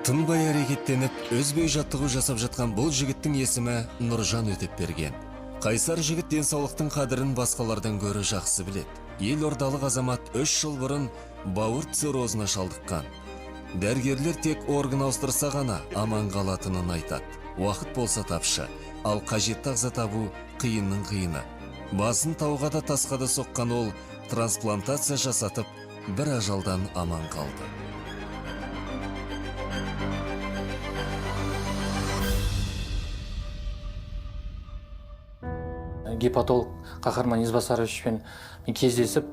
Тынбай әрекеттеніп, өзбей жаттығу жасап жатқан бұл жігіттің есімі Нұржан Өтепберген. Қайсар жігіт денсаулықтың қадірін басқалардан гөрі жақсы білет. Елордалық азамат 3 жыл бұрын бауыр циррозына шалдыққан. Дәрігерлер тек орган ауыстырса ғана аман қалатынын айтады. Уақыт болса тапшы, ал қажетті ағза табу қиынның қиыны. Басын тауға да тасқа да соққан ол трансплантация жасатып, бір ажалдан аман қалды. Гепатолог Қаһарман Ізбасаровичпен кездесіп,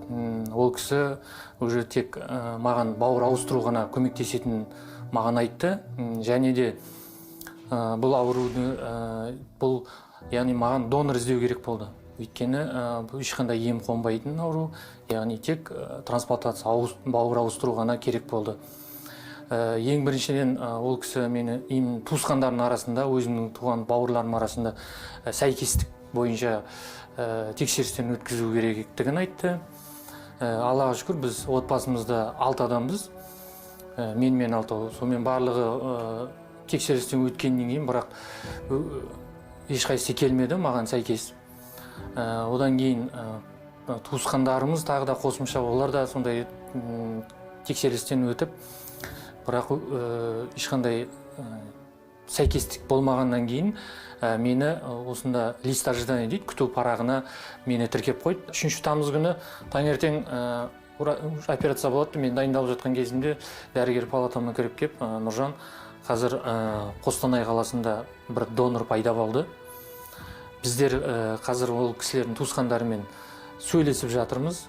ол кісі уже тек маған бауыр ауыстыру ғана көмектесетінін маған айтты. Және де бұл ауруды, яғни маған донор іздеу керек болды. Өйткені ешқандай ем қонбайтын ауру, яғни тек трансплантация бауыр ауыстыру ғана керек болды. Ең біріншіден ол кісі мені туысқандардың арасында, өзімнің туған бауырларым арасында сәйкестік бойынша тексерістен өткізу керектігін айтты. Аллаға шүкір, біз отбасымызда 6 адамбыз. Мен 6. Сонымен барлығы тексерістен өткеннен кейін, бірақ ешқайсысы келмеді маған сәйкес. Одан кейін туысқандарымыз тағы да қосымша, олар да сондай тексерістен өтіп, бірақ ешқандай сәйкестік болмағаннан кейін мені осында лист ожидания дейді, күту парағына мені тіркеп қойды. 3 тамыз күні таңертең операция болады. Мен дайындалып жатқан кезімде дәрігер палатама кіріп кеп, Нұржан, қазір Қостанай қаласында бір донор пайда болды. Біздер қазір ол кісілердің туысқандарымен сөйлесіп жатырмыз.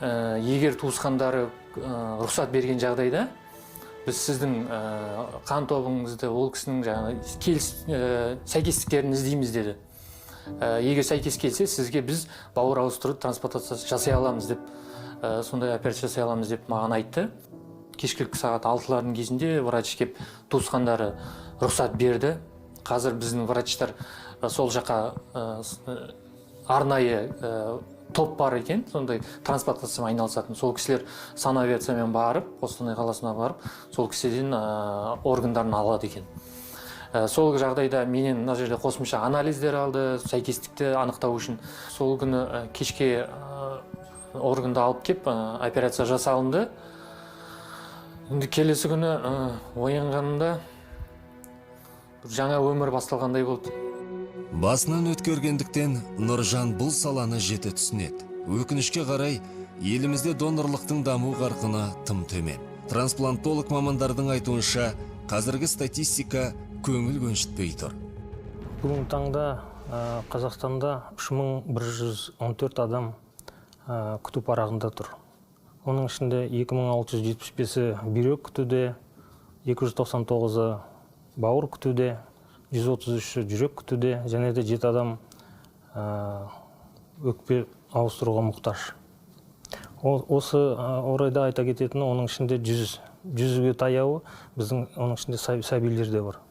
Егер туысқандары рұқсат берген жағдайда, біз сіздің қан тобыңызды, ол кісінің сәйкестіктерін іздейміз деді. Егер сәйкес келсе, сізге біз бауыр ауыстыру трансплантация жасай аламыз деп, сондай операция жасай аламыз деп маған айтты. Кешкілік сағат 6-лардың кезінде врач кеп, туысқандары рұқсат берді. Қазір біздің врачтар сол жаққа арнайы топ бар екен, сондай трансплантациямен айналысатын. Сол кісілер санавиациямен барып, Қостанай қаласына барып, сол кісіден органдарын алады екен. Сол жағдайда менен мына жерде қосымша анализдер алды, сәйкестікті анықтау үшін. Сол күні кешке органды алып кеп, операция жасалынды. Енді келесі күні оянғанымда жаңа өмір басталғандай болды. Басынан өткергендіктен Нұржан бұл саланы жете түсінеді. Өкінішке қарай, елімізде донорлықтың даму қарқыны тым төмен. Трансплантолог мамандардың айтуынша, қазіргі статистика көңіл көншітпей тұр. Бүгінгі таңда Қазақстанда 3114 адам күту парағында тұр. Оның ішінде 2675-і бүйрек күтуде, 299-і бауыр күтуде, 133-і жүрек күтуде, және де 7 адам өкпе ауыстыруға мұқтаж. Осы орайда айта кететіні, оның ішінде 100-ге таяуы біздің оның ішінде сәбилер де бар.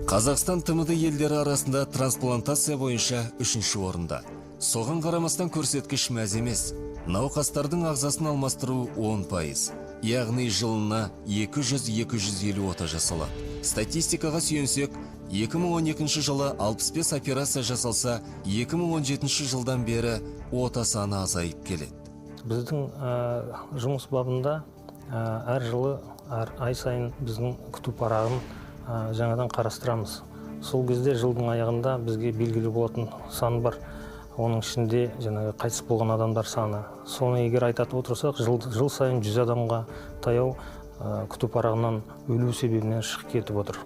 Қазақстан ТМД елдері арасында трансплантация бойынша 3-ші орында. Соған қарамастан көрсеткіш мәз емес. Науқастардың ағзасын алмастыру 10%. Яғни жылына 200-250 ота жасалады. Статистикаға сүйенсек, 2012 жылы 65 операция жасалса, 2017 жылдан бері ота саны азайып келеді. Біздің жұмыс бабында әр жылы, әр ай сайын біздің күту парағын жаңадан қарастырамыз. Сол кезде жылдың аяғында бізге белгілі болатын сан бар. Оның ішінде қайтыс болған адамдар саны. Соны егер айтатын отырсақ, жыл сайын 100 адамға таяу күту парағынан өлу себебінен шығып кетіп отыр.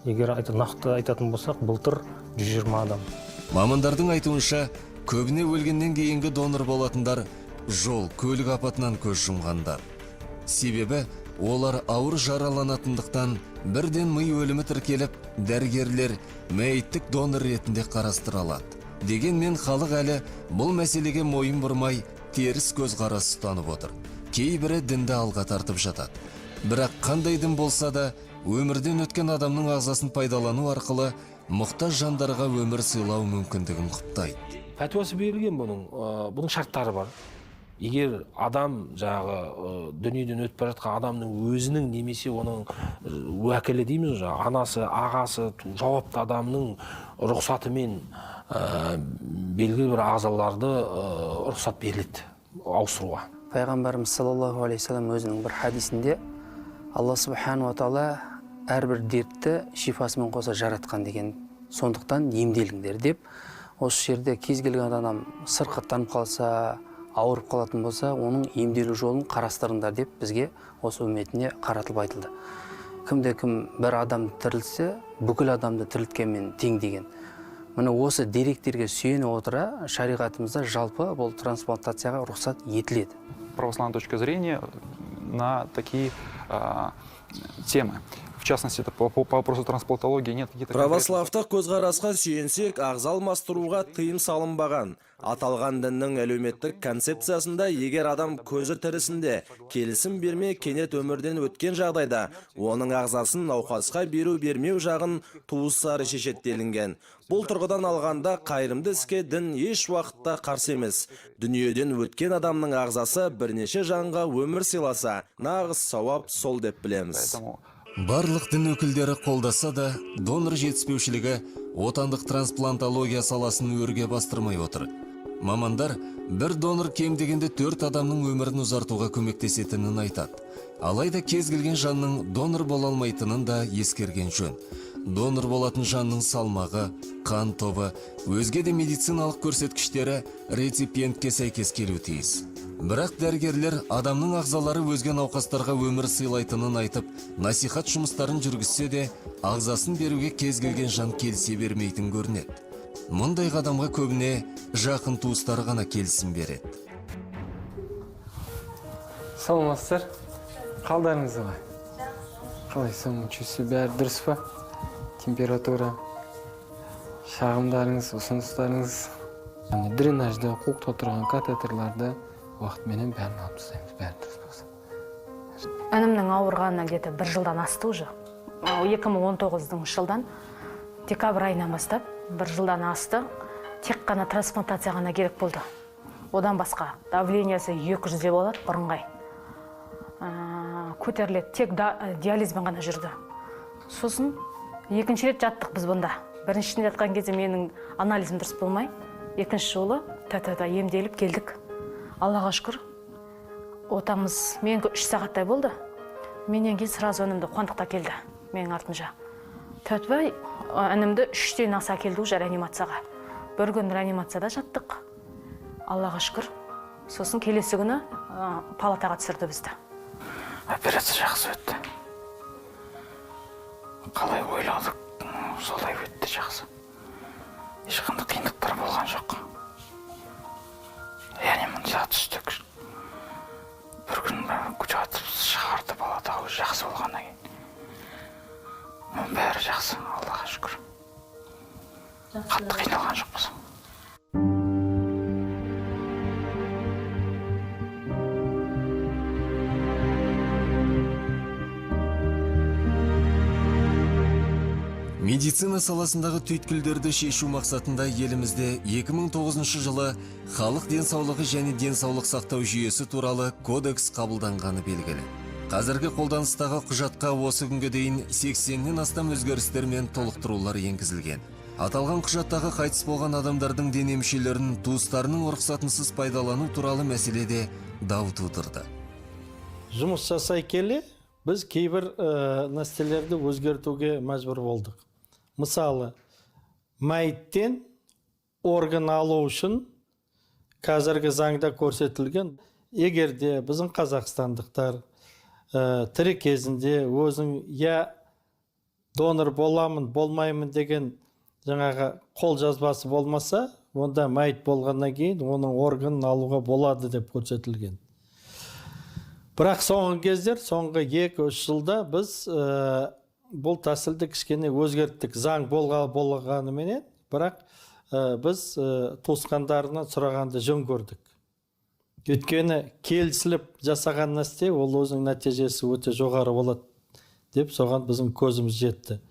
Егер нақты айтатын болсақ, былтыр 120 адам. Мамандардың айтуынша, көбіне өлгеннен кейінгі донор болатындар жол, көлік апатынан көз жұмғандар. Себебі, олар ауыр жараланатындықтан бірден ми өлімі тіркеліп, дәрігерлер мәйіттік донор ретінде қарастырылады. Дегенмен халық әлі бұл мәселеге мойын бұрмай, теріс көзқарас ұстанып отыр. Кейбірі дінді алға тартып жатады. Бірақ қандай дін болса да, өмірден өткен адамның ағзасын пайдалану арқылы мұқтаж жандарға өмір сыйлау мүмкіндігін құптайды. Пәтуасы берілген бұның шарттары бар. егер адам жаңағы дүниеден өтіп бара жатқан адамның өзінің немесе оның уәкілі дейміз ғой, анасы, ағасы, жауапты адамның рұқсатымен белгілі бір ағзаларды рұқсат беріледі ауыстыруға. Пайғамбарымыз саллаллаху алейхи вассалам өзінің бір хадисінде Алла субхану ва тағала әрбір дертті шифасымен қоса жаратқан деген, сондықтан емделіңдер деп, осы жерде кез келген адам сырқаттанып қалса, ауырып қалатын болса, оның емделу жолын қарастырыңдар деп бізге осы үмметіне қаратылып айтылды. Кімде-кім бір адамды тірілсе, бүкіл адамды тірілткенмен тең деген. Міне осы деректерге сүйене отыра, шариғатымызда жалпы бұл трансплантацияға рұқсат етіледі. Православной точки зрения на такие темы. В частности, по вопросу трансплантологии нет каких-то... Православдық көзқарасқа сүйенсек, ағза алмастыруға тыйым салынбаған. Аталған діннің әлеуметтік концепциясында егер адам көзі тірісінде келісім бермей кенет өмірден өткен жағдайда, оның ағзасын науқасқа беру-бермеу жағын туыстары шешеді делінген. Бұл тұрғыдан алғанда қайырымды іске дін еш уақытта қарсы емес. Дүниеден өткен адамның ағзасы бірнеше жанға өмір сыйласа, нағыз сауап сол деп білеміз. Барлық дін өкілдері қолдаса да, донор жетіспеушілігі отандық трансплантология саласын өрге бастырмай отыр. Мамандар бір донор кем дегенде 4 адамның өмірін ұзартуға көмектесетінін айтады. Алайда кез келген жанның донор бола алмайтынын да ескерген жөн. Донор болатын жанның салмағы, қан тобы, өзге де медициналық көрсеткіштері реципиентке сәйкес келуі тиіс. Бірақ дәрігерлер адамның ағзалары өзге науқастарға өмір сыйлайтынын айтып, насихат жұмыстарын жүргізсе де, ағзасын беруге кез келген жан келісе бермейтін көрінеді. Мұндай қадамға көбіне жақын туыстары ғана келісім береді. Саламатсыздар, қалдарыңыз қалай? Қалай самочувствие, бәрі дұрыс па? Температура, шағымдарыңыз, ұсыныстарыңыз, дренажды, қуықта тұрған катетерларды уақытменен бәрін алып тастаймыз, бәрі дұрыс болса. Інімнің ауырғанына где-то 1 жылдан асты уже. 2019 жылдан декабрь айынан бастап 1 жылдан асты. Тек қана трансплантация ғана керек болды. Одан басқа давлениесі 200-де болады, бұрынғай. Көтеріледі, тек диализбен ғана жүрді. Сосын екінші рет жаттық біз бұнда. Біріншісінде жатқан кезде менің анализім дұрыс болмай, екінші жолы емделіп келдік. Аллаға шүкір, отамыз менің 3 сағаттай болды. Менен кейін сразу інімді қуандықта келді, менің артынша. Тәтбай інімді 3-тен аса келді уже реанимацияға. Бір күн реанимацияда жаттық. Аллаға шүкір. Сосын келесі күні палатаға түсірді бізді. Операция жақсы өтті. Қалай ойладық, солай өтті жақсы. Ешқандай қиындықтар болған жоқ. Реанимацияға түстік. Бір күн жатып шығарды палатаға, жақсы болғаннан кейін. Бәрі жақсы, Аллаға шүкір. Қатты қиналған жоқпыз. Медицина саласындағы түйткілдерді шешу мақсатында елімізде 2009 жылы халық денсаулығы және денсаулық сақтау жүйесі туралы кодекс қабылданғаны белгілі. Қазіргі қолданыстағы құжатқа осы күнге дейін 80-нен астам өзгерістер мен толықтырулар енгізілген. Аталған құжаттағы қайтыс болған адамдардың дене мүшелерін туыстарының рұқсатынсыз пайдалану туралы мәселеде дау тудырды. Жұмыс жасай келе, біз кейбір нәрселерді өзгертуге мәжбүр болдық. Мысалы, мәйттен орган алу үшін қазіргі заңда көрсетілген, егер де біздің қазақстандықтар тірі кезінде өзің донор боламын, болмаймын деген жаңағы қол жазбасы болмаса, онда мәйт болғаннан кейін оның органын алуға болады деп көрсетілген. Бірақ соңғы кездер, соңғы 2-3 жылда біз бұл тәсілді кішкене өзгерттік. Заң болғанымен, бірақ біз туысқандарына сұрағанды жөн көрдік. Өйткені келісіліп жасаған нәрсе, ол өзінің нәтижесі өте жоғары болады деп соған біздің көзіміз жетті.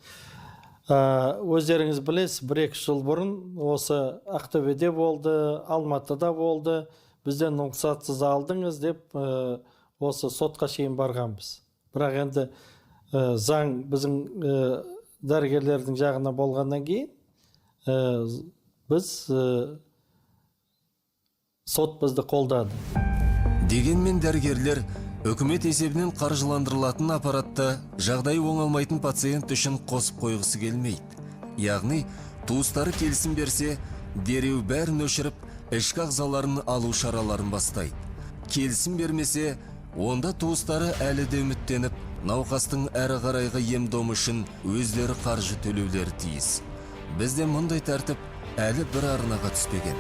Өздеріңіз білесіз, 1-2 жыл бұрын осы Ақтөбеде болды, Алматыда болды. бізден рұқсатсыз алдыңыз деп осы сотқа шейін барғанбыз. Бірақ енді заң біздің дәрігерлердің жағына болғаннан кейін біз сот бізді қолдады. Дегенмен дәрігерлер үкімет есебінен қаржыландырылатын аппаратта жағдайы оңалмайтын пациент үшін қосып қойғысы келмейді. Яғни, туыстары келісім берсе, дереу бәрін өшіріп, ішкі ағзаларын алу шараларын бастайды. Келісім бермесе, онда туыстары әлі де үміттеніп, науқастың әрі қарайғы ем-дом үшін өздері қаржы төлеулері тиіс. Бізде мұндай тәртіп әлі бір арнаға түспеген.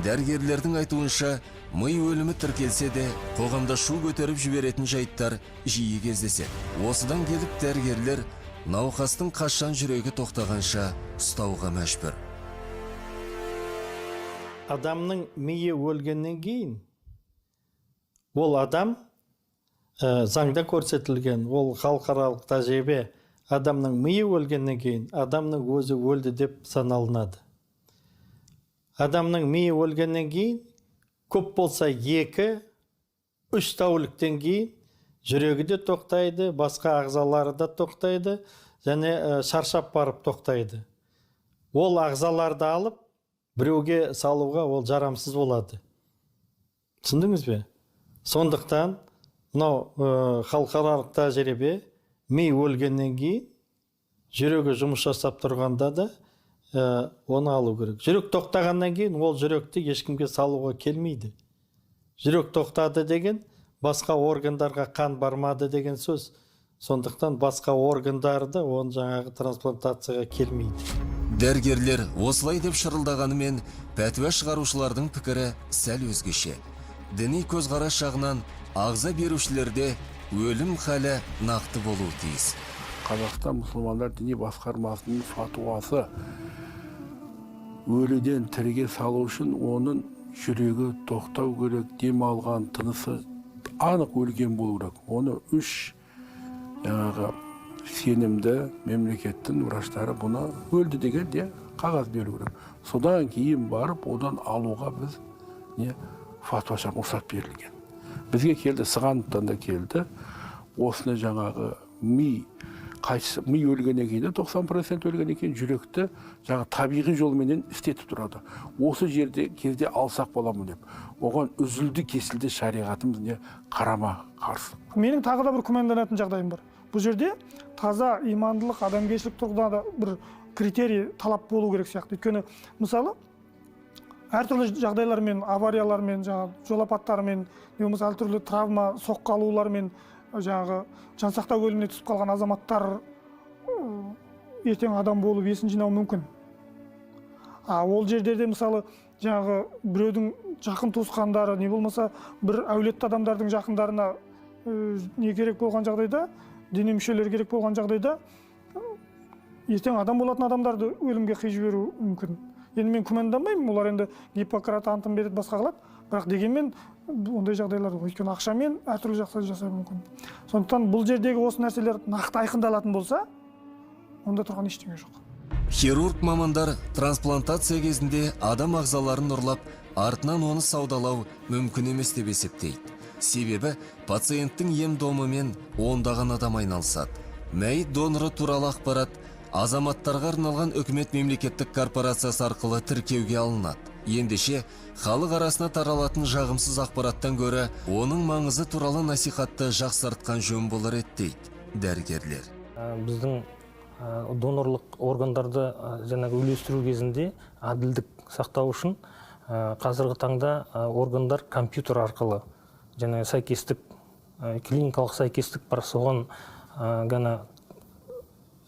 Дәрігерлердің айтуынша, ми өлімі тіркелсе де, қоғамда шу көтеріп жіберетін жайттар жиі кездеседі. Осыдан келіп дәрігерлер науқастың қашан жүрегі тоқтағанша ұстауға мәжбүр. Адамның миы өлгеннен кейін, ол адам заңда көрсетілген, ол халықаралық тәжірибе, адамның миы өлгеннен кейін, адамның өзі өлді деп саналынады. Адамның миы өлгеннен кейін, көп болса 2-3 тәуліктен кейін жүрегі де тоқтайды, басқа ағзалары да тоқтайды, және шаршап барып тоқтайды. Ол ағзаларды алып, біреуге салуға ол жарамсыз болады. Түсіндіңіз бе? Сондықтан, мынау халықаралық тәжірибе, ми өлгеннен кейін, жүрегі жұмыс жасап тұрғанда да оны алу керек. Жүрек тоқтағаннан кейін ол жүректі ешкімге салуға келмейді. Жүрек тоқтады деген, басқа органдарға қан бармады деген сөз. Сондықтан басқа органдарды оны жаңағы трансплантацияға келмейді. Дәрігерлер осылай деп шырылдағанымен, пәтуа шығарушылардың пікірі сәл өзгеше. Діни көзқарас жағынан ағза берушілерде өлім халі нақты болуы тиіс. Қазақстан мұсылмандар діни басқармасының фатуасы өліден тіріге салу үшін оның жүрегі тоқтау керек, дем алған тынысы анық өлген болу керек. Оны 3 сенімді мемлекеттің врачтары бұны өлді деген қағаз беру керек. Содан кейін барып, одан алуға біз фатуа рұқсат берілген. Бізге келді, Сығановтан да келді. Осыны жаңағы ми өлгеннен кейін, 90% өлгеннен кейін жүректі табиғи жолменен істетіп тұрады. Осы жерде кезде алсақ боламын деп. Оған үзілді кесілді шариғатымыз қарама қарсы. Менің тағы да бір күмәнданатын жағдайым бар. Бұл жерде таза имандылық, адамгершілік тұрғыда да бір критерий талап болу керек сияқты. Өйткені мысалы әртүрлі жағдайлармен, авариялармен, жол апаттарымен, немесе әртүрлі травма, соққы алулармен жансақтау бөліміне түсіп қалған азаматтар ертең адам болып есін жинау мүмкін. Ол жерде мысалы біреудің жақын туысқандары, не болмаса бір әулетті адамдардың жақындарына не керек болған жағдайда, дене мүшелері керек болған жағдайда, ертең адам болатын адамдарды өлімге қиып жіберу мүмкін. Енді мен күмәнданбаймын, олар енді Гиппократ антын береді, басқа қылады, бірақ дегенмен ондай жағдайлар, өйткені ақшамен әртүрлі жақсы жасау мүмкін. Сондықтан бұл жердегі осы нәрселер нақты айқындалатын болса, онда тұрған ештеңе жоқ. Хирург мамандар трансплантация кезінде адам ағзаларын ұрлап, артынан оны саудалау мүмкін емес деп есептейді. Себебі пациенттің ем-домымен ондаған адам айналысады. Мәйіт доноры туралы ақпарат азаматтарға арналған үкімет мемлекеттік корпорациясы арқылы тіркеуге алынады. Ендеше, халық арасына таралатын жағымсыз ақпараттан гөрі оның маңызы туралы насихатты жақсартқан жөн болар еді дейді дәрігерлер. Біздің донорлық органдарды үйлестіру кезінде әділдік сақтау үшін қазіргі таңда органдар компьютер арқылы сәйкестік, клиникалық сәйкестік бар, соған ғана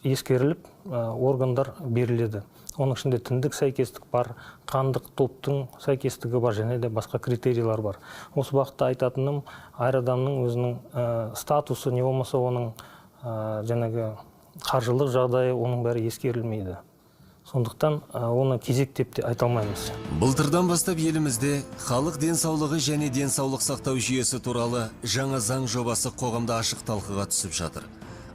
ескеріліп органдар беріледі. Оның ішінде тіндік сәйкестік бар, қандық топтың сәйкестігі бар, және де басқа критериялар бар. Осы бағытта айтатыным, әр адамның өзінің статусы, не болмаса оның қаржылық жағдайы, оның бәрі ескерілмейді. Сондықтан оны кезек деп те айта алмаймыз. Былтырдан бастап елімізде халық денсаулығы және денсаулық сақтау жүйесі туралы жаңа заң жобасы қоғамда ашық талқыға түсіп жатыр.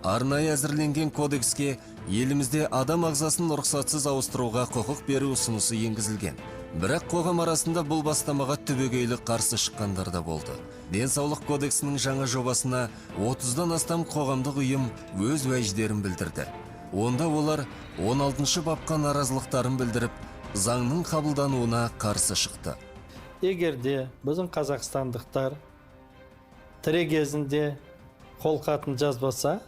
арнайы әзірленген кодекске елімізде адам ағзасын рұқсатсыз ауыстыруға құқық беру ұсынысы енгізілген. Бірақ қоғам арасында бұл бастамаға түбегейлі қарсы шыққандар да болды. Денсаулық кодексінің жаңа жобасына 30-дан астам қоғамдық ұйым өз уәждерін білдірді. Онда олар 16-шы бапқа наразылықтарын білдіріп, заңның қабылдануына қарсы шықты. Егерде біздің қазақстандықтар тірі кезінде қолхатын жазбаса,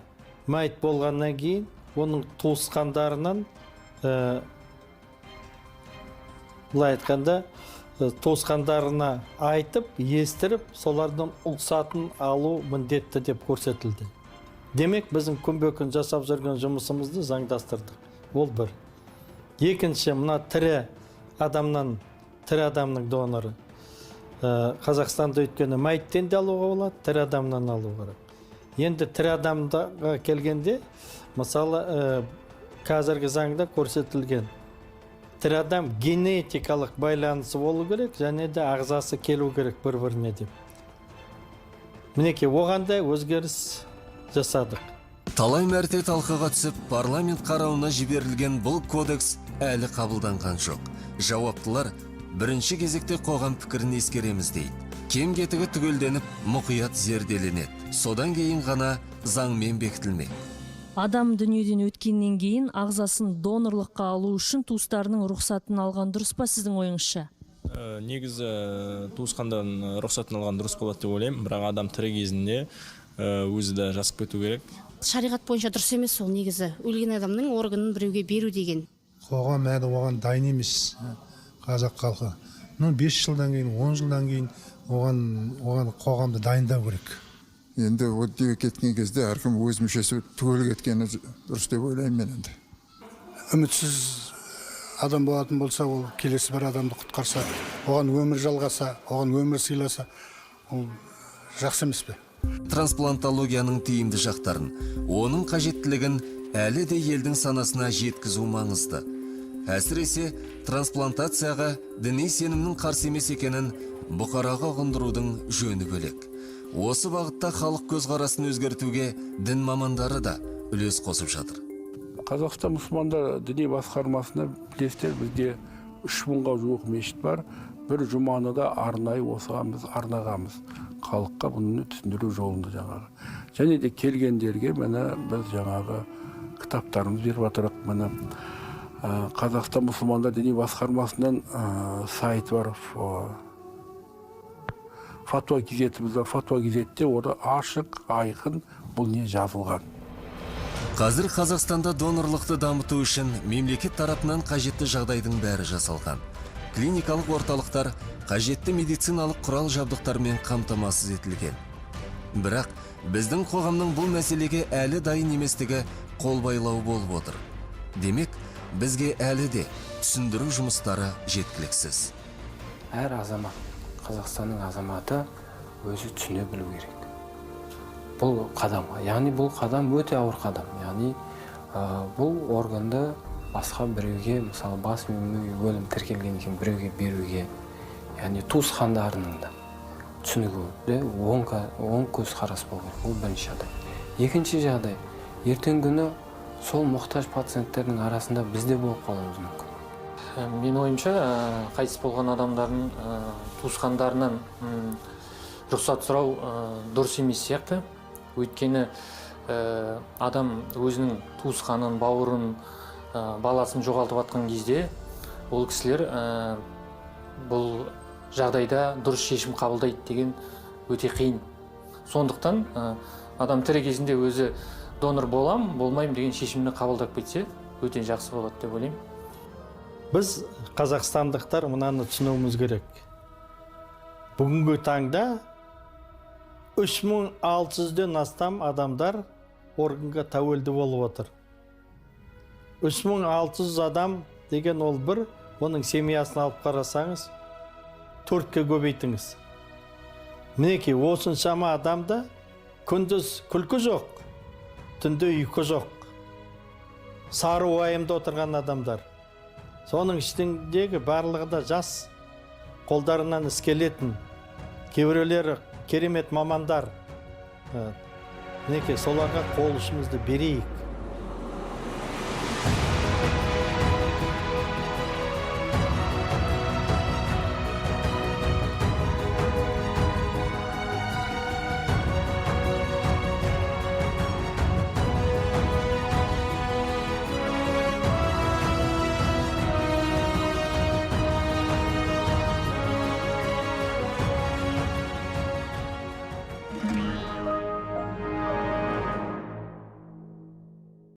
мәйіт болғаннан кейін оның туысқандарынан былай айтқанда туысқандарына айтып, естіріп, солардың ұлсатын алу міндетті деп көрсетілді. Демек, біздің күнбе-күн жасап жүрген жұмысымызды заңдастырдық. Ол бір. Екінші, мына тірі адамның доноры. Қазақстанда өйткені мәйттен де алуға болады, тірі адамнан алу керек. Енді тірі адамға келгенде, мысалы, қазіргі заңда көрсетілген тірі адам генетикалық байланысы болу керек, және де ағзасы келу керек бір-біріне деп. Мінекей, оғанда өзгеріс жасадық. Талай мәрте талқыға түсіп, парламент қарауына жіберілген бұл кодекс әлі қабылданған жоқ. Жауаптылар бірінші кезекте қоғам пікірін ескереміз дейді. Кем кетігі түгелденіп, мұқият зерделенеді. Содан кейін ғана заңмен бекітілмек. Адам дүниеден өткеннен кейін ағзасын донорлыққа алу үшін туыстарының рұқсатын алған дұрыс па сіздің ойыңызша? Негізі туысқандан рұқсатын алған дұрыс болады деп ойлаймын, бірақ адам тірі кезінде өзі де жасып кету керек. Шариғат бойынша дұрыс емес ол негізі. Өлген адамның органын біреуге беру деген. Қоғам әлі оған дайын емес, қазақ халқы. 5 жылдан кейін, 10 жылдан кейін оған қоғамды дайындау керек. Енді өтеге кеткен кезде әркім өз мүшесі түгел кеткені дұрыс деп ойлаймын мен енді. Үмітсіз адам болатын болса, ол келесі бір адамды құтқарса, оған өмір жалғаса, оған өмір сыйласа, ол жақсы емес пе? Трансплантологияның тиімді жақтарын, оның қажеттілігін әлі де елдің санасына жеткізу маңызды. Әсіресе трансплантацияға діни сенімнің қарсы емес екенін бұқараға ұғындырудың жөні бөлек. Осы бағытта халық көзқарасын өзгертуге дін мамандары да үлес қосып жатыр. Қазақстан мұсылмандар діни басқармасында білесіздер, бізде 3000-ға жуық мешіт бар. Бір жұманы да арнайы осыған біз арнағанбыз. Халыққа бұны түсіндіру жолында жаңағы. Және де келгендерге міне біз жаңағы кітаптарымыз беріп жатырық. Міне Қазақстан мұсылмандар діни басқармасынан сайт бар. Фатуа кезетіміз бар. Фатуа кезетте орда ашық, айқын бұл не жазылған. Қазір Қазақстанда донорлықты дамыту үшін мемлекет тарапынан қажетті жағдайдың бәрі жасалған. Клиникалық орталықтар қажетті медициналық құрал жабдықтармен қамтамасыз етілген. Бірақ біздің қоғамның бұл мәселеге әлі дайын еместігі қолбайлау болып отыр. Демек, бізге әлі де түсіндіру жұмыстары жеткіліксіз. Әр азамат, Қазақстанның азаматы өзі түсіне білу керек. Бұл қадам, яғни бұл қадам өте ауыр қадам. Яғни бұл органды басқа біреуге, мысалы бас миы өлім тіркелген екен біреуге беруге, яғни туысқандарының да түсінігуде оң көзқарас болу керек. Бұл бірінші жағдай. Екінші жағдай, ертең күні сол мұқтаж пациенттердің арасында бізде болып қалуымыз мүмкін. Мен ойымша, қайтыс болған адамдардың туысқандарынан рұқсат сұрау дұрыс емес сияқты. Өйткені адам өзінің туысқанын, бауырын, баласын жоғалтып жатқан кезде ол кісілер бұл жағдайда дұрыс шешім қабылдайды деген өте қиын. Сондықтан адам тірі кезінде өзі донор болам, болмайым деген шешімді қабылдап кетсе өте жақсы болады деп ойлаймын. Біз қазақстандықтар мынаны түсінуіміз керек. Бүгінгі таңда 3600-ден астам адамдар органға тәуелді болып отыр. 3600 адам деген ол бір, оның семьясын алып қарасаңыз, 4-ке көбейтіңіз. Мінекей, осыншама адамда күндіз күлкі жоқ, түнде ұйқы жоқ. Сары уайымда отырған адамдар. Соның ішіндегі барлығы да жас, қолдарынан іс келетін, кейбіреулері керемет мамандар. мінекей соларға қол ұшымызды берейік.